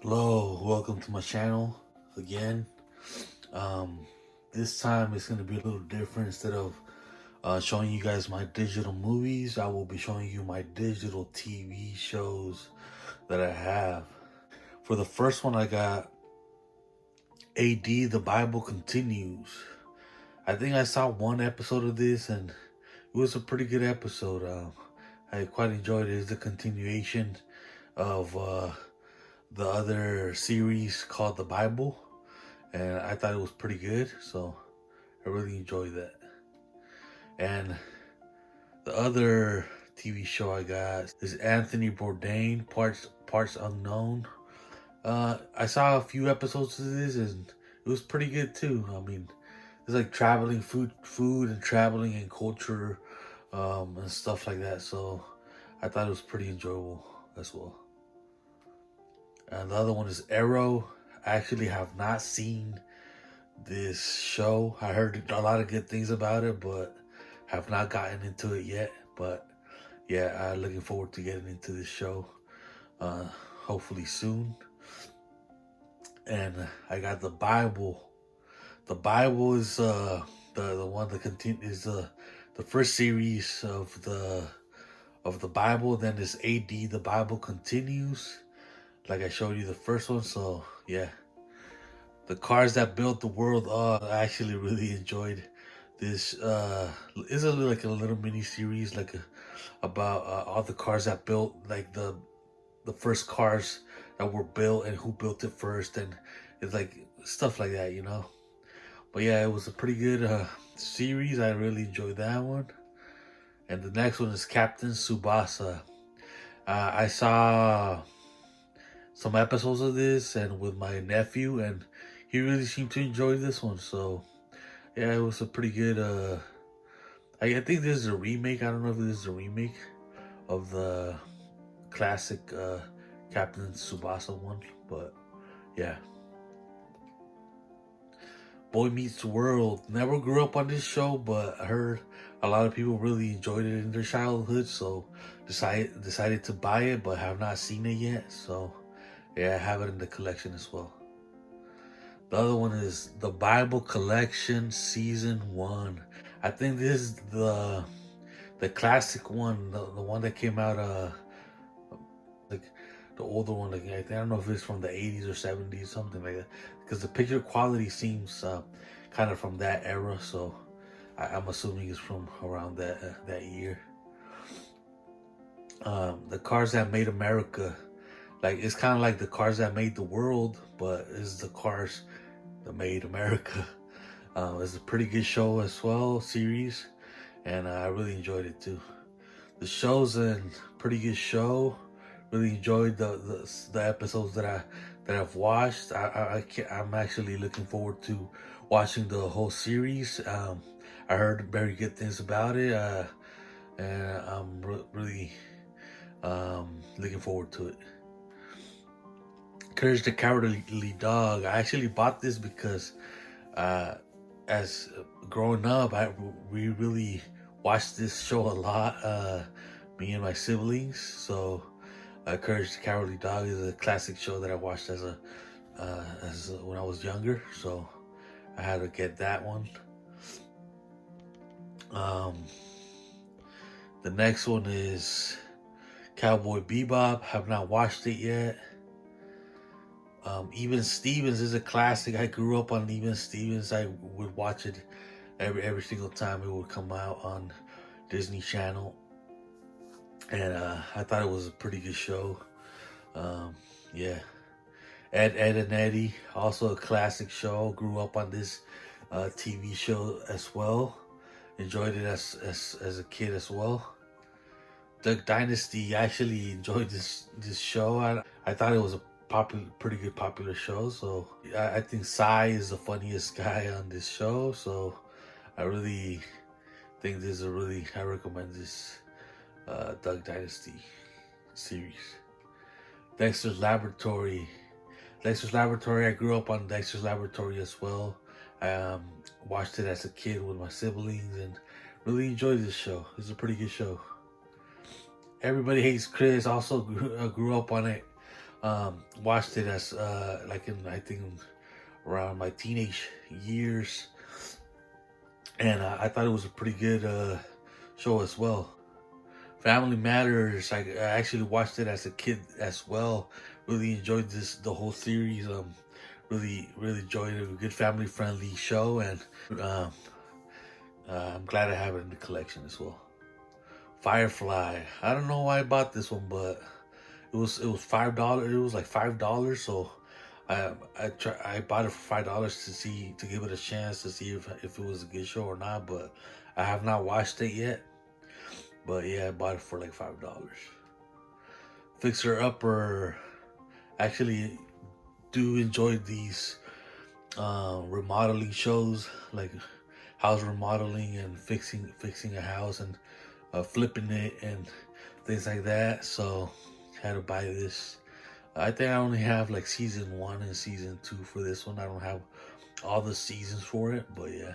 Hello, welcome to my channel again. Um, this time it's going to be a little different. Instead of showing you guys my digital movies, I will be showing you my digital TV shows that I have. For the first one, I got AD The Bible Continues. I think I saw one episode of this and it was a pretty good episode. I quite enjoyed it. It's a continuation of the other series called The Bible, and I thought it was pretty good, so I really enjoyed that. And the other TV show I got is Anthony Bourdain, Parts Unknown. I saw a few episodes of this, and it was pretty good too. I mean, it's like traveling food and traveling and culture, and stuff like that. So I thought it was pretty enjoyable as well. And the other one is Arrow. I actually have not seen this show. I heard a lot of good things about it, but have not gotten into it yet. But yeah, I'm looking forward to getting into this show. Uh, Hopefully soon. And I got the Bible. The Bible is the one that continues the first series of the Bible. Then this AD The Bible Continues. Like I showed you the first one, so yeah. The Cars That Built the World. Oh, I actually really enjoyed this. It's like a little mini series, about all the cars that built, like the first cars that were built and who built it first, and it's like stuff like that, you know. But yeah, it was a pretty good series. I really enjoyed that one. And the next one is Captain Tsubasa. I saw some episodes of this and with my nephew, and he really seemed to enjoy this one. So yeah, it was a pretty good. I think this is a remake. I don't know if this is a remake of the classic Captain Tsubasa one, but yeah. Boy Meets World. Never grew up on this show, but I heard a lot of people really enjoyed it in their childhood, so decided to buy it, but have not seen it yet. So yeah, I have it in the collection as well. The other one is the Bible Collection Season 1. I think this is the classic one, the one that came out like the older one. Like, I don't know if it's from the 80s or 70s, something like that, because the picture quality seems kind of from that era. So I'm assuming it's from around that year. The Cars That Made America. Like, it's kind of like the cars that made the world, but it's the cars that made America. It's a pretty good show as well, series, and I really enjoyed it too. The show's a pretty good show. Really enjoyed the episodes that I've watched. I'm actually looking forward to watching the whole series. I heard very good things about it, and I'm really looking forward to it. Courage the Cowardly Dog. I actually bought this because uh, as growing up, we really watched this show a lot. Me and my siblings. So, Courage the Cowardly Dog is a classic show that I watched as when I was younger. So, I had to get that one. Um, the next one is Cowboy Bebop. Have not watched it yet. Even Stevens is a classic. I grew up on Even Stevens. I would watch it every single time it would come out on Disney Channel, and I thought it was a pretty good show. Yeah, Ed and Eddie, also a classic show. Grew up on this TV show as well. Enjoyed it as a kid as well. Duck Dynasty. I actually enjoyed this show. I thought it was a pretty good popular show. So I think Psy is the funniest guy on this show. So I really think I recommend this Duck Dynasty series. Dexter's Laboratory. Dexter's Laboratory. I grew up on Dexter's Laboratory as well. I watched it as a kid with my siblings and really enjoyed this show. It's a pretty good show. Everybody Hates Chris. Also grew up on it. Watched it as like in, I think, around my teenage years, and I thought it was a pretty good show as well. Family Matters. I actually watched it as a kid as well. Really enjoyed the whole series. Really enjoyed it. A good family friendly show, and um, I'm glad I have it in the collection as well. Firefly. I don't know why I bought this one, but it was $5. It was like $5, so I bought it for $5 to give it a chance to see if it was a good show or not. But I have not watched it yet. But yeah, I bought it for like $5. Fixer Upper. Actually, do enjoy these remodeling shows, like house remodeling and fixing a house and flipping it and things like that. So had to buy this. I think I only have like season 1 and season 2 for this one. I don't have all the seasons for it, but yeah.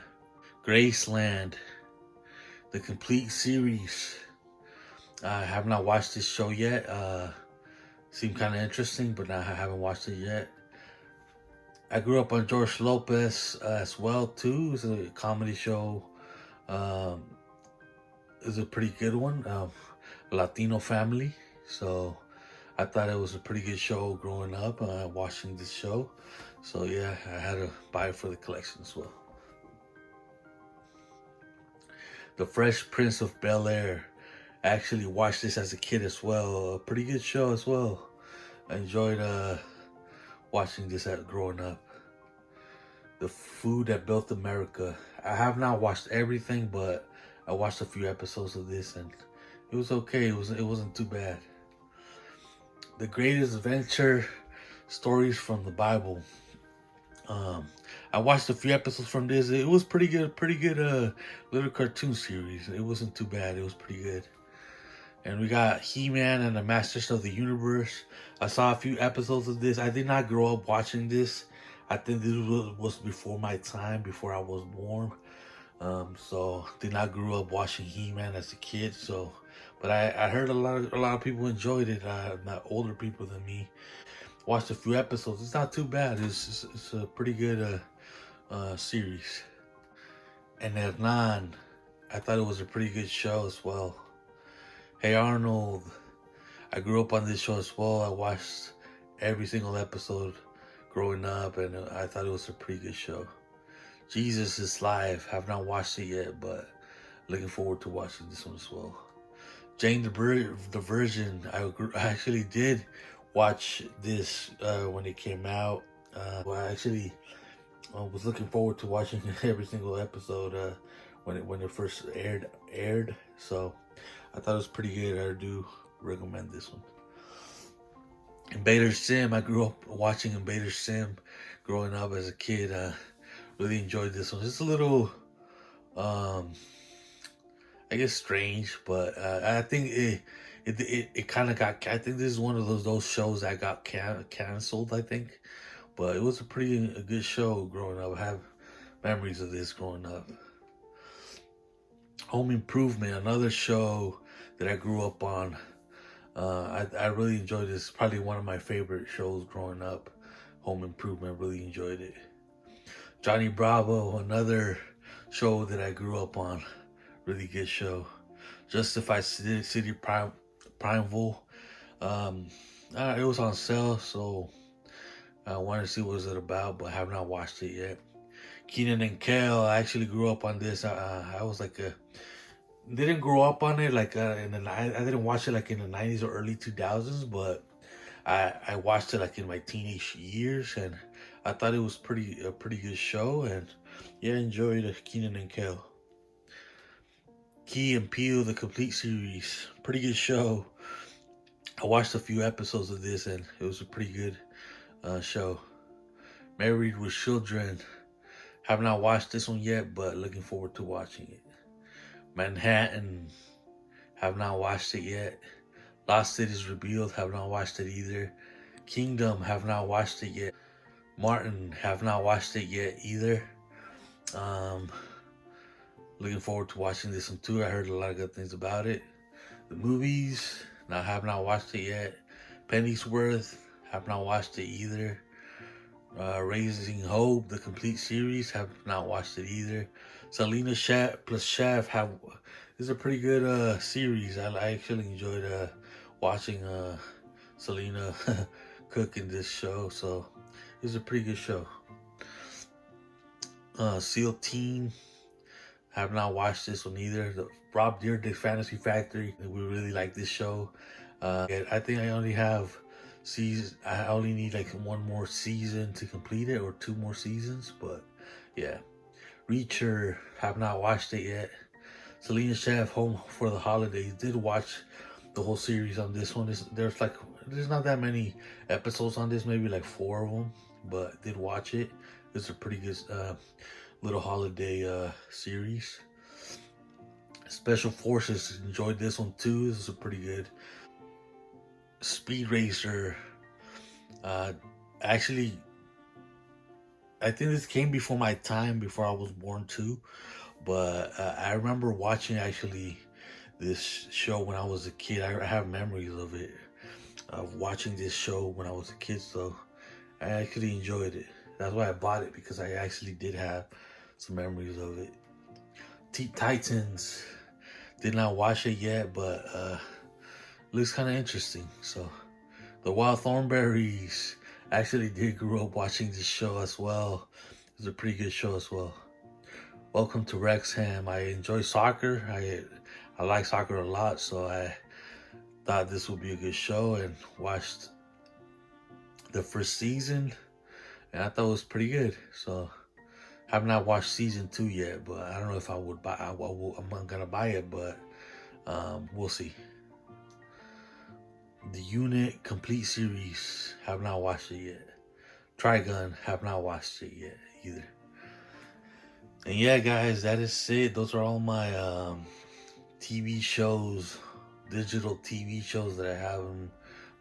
Graceland, the complete series. I have not watched this show yet. Seemed kind of interesting, but I haven't watched it yet. I grew up on George Lopez as well too. It's a comedy show. Um, it's a pretty good one. Latino family. So I thought it was a pretty good show growing up, watching this show. So yeah, I had to buy it for the collection as well. The Fresh Prince of Bel-Air. I actually watched this as a kid as well. A pretty good show as well. I enjoyed watching this growing up. The Food That Built America. I have not watched everything, but I watched a few episodes of this and it was okay. It wasn't too bad. The Greatest Adventure, stories from the Bible. Um, I watched a few episodes from this. It was pretty good little cartoon series. It wasn't too bad. It was pretty good. And we got He-Man and the Masters of the Universe. I saw a few episodes of this. I did not grow up watching this. I think this was before my time, before I was born. So did not grow up watching He-Man as a kid. So, but I heard a lot of people enjoyed it. Not older people than me. Watched a few episodes. It's not too bad. It's a pretty good series. And Hernan, I thought it was a pretty good show as well. Hey Arnold, I grew up on this show as well. I watched every single episode growing up, and I thought it was a pretty good show. Jesus is Live. Have not watched it yet, but looking forward to watching this one as well. Jane the Virgin. I actually did watch this when it came out. Well, I actually was looking forward to watching every single episode when it first aired. So I thought it was pretty good. I do recommend this one. Invader Sim. I grew up watching Invader Sim growing up as a kid. Really enjoyed this one. It's a little, I guess, strange, but I think it kind of got. I think this is one of those shows that got canceled. I think, but it was a good show growing up. I have memories of this growing up. Home Improvement, another show that I grew up on. I really enjoyed this. Probably one of my favorite shows growing up. Home Improvement, really enjoyed it. Johnny Bravo, another show that I grew up on. Really good show. Justified City Primeval. It was on sale, so I wanted to see what it about, but I have not watched it yet. Keenan and Kel. I actually grew up on this. I was like didn't grow up on it like I didn't watch it like in the 90s or early 2000s, but I watched it like in my teenage years, and I thought it was a pretty good show, and yeah, enjoyed Keenan and Kel. Key and Peele, the complete series, pretty good show. I watched a few episodes of this, and it was a pretty good show. Married with Children. Have not watched this one yet, but looking forward to watching it. Manhattan. Have not watched it yet. Lost Cities Revealed. Have not watched it either. Kingdom. Have not watched it yet. Martin. Have not watched it yet either. Looking forward to watching this one too. I heard a lot of good things about it. The movies. I have not watched it yet. Pennyworth. Have not watched it either. Raising Hope, the complete series, have not watched it either. Selena plus Chef have is a pretty good series. I actually enjoyed watching Selena cook in this show, so it's a pretty good show. SEAL Team, have not watched this one either. The Rob Dyrdek Fantasy Factory, we really like this show. I think I only have season. I only need like one more season to complete it, or two more seasons. But yeah, Reacher, have not watched it yet. Selena Chef, Home for the Holidays, did watch the whole series on this one. There's not that many episodes on this, maybe like 4 of them, but did watch it. It's a pretty good little holiday series. Special Forces, enjoyed this one too. This is a pretty good. Speed Racer, actually, I think this came before my time, before I was born too. But I remember watching actually this show when I was a kid. I have memories of it, of watching this show when I was a kid. So I actually enjoyed it. That's why I bought it, because I actually did have some memories of it. Teen Titans, did not watch it yet, but looks kind of interesting. So the Wild Thornberries, actually did grow up watching this show as well. It's a pretty good show as well. Welcome to Wrexham. I enjoy soccer. I like soccer a lot, so I thought this would be a good show, and watched the first season, and I thought it was pretty good. So have not watched season 2 yet, but I don't know if I would buy. I'm not gonna buy it, but we'll see. The Unit complete series, have not watched it yet. Trigun, have not watched it yet either. And yeah, guys, that is it. Those are all my TV shows, digital TV shows that I have in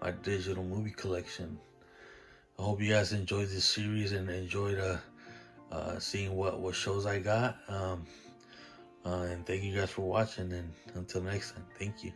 my digital movie collection. I hope you guys enjoyed this series and enjoyed seeing what shows I got. And thank you guys for watching. And until next time, thank you.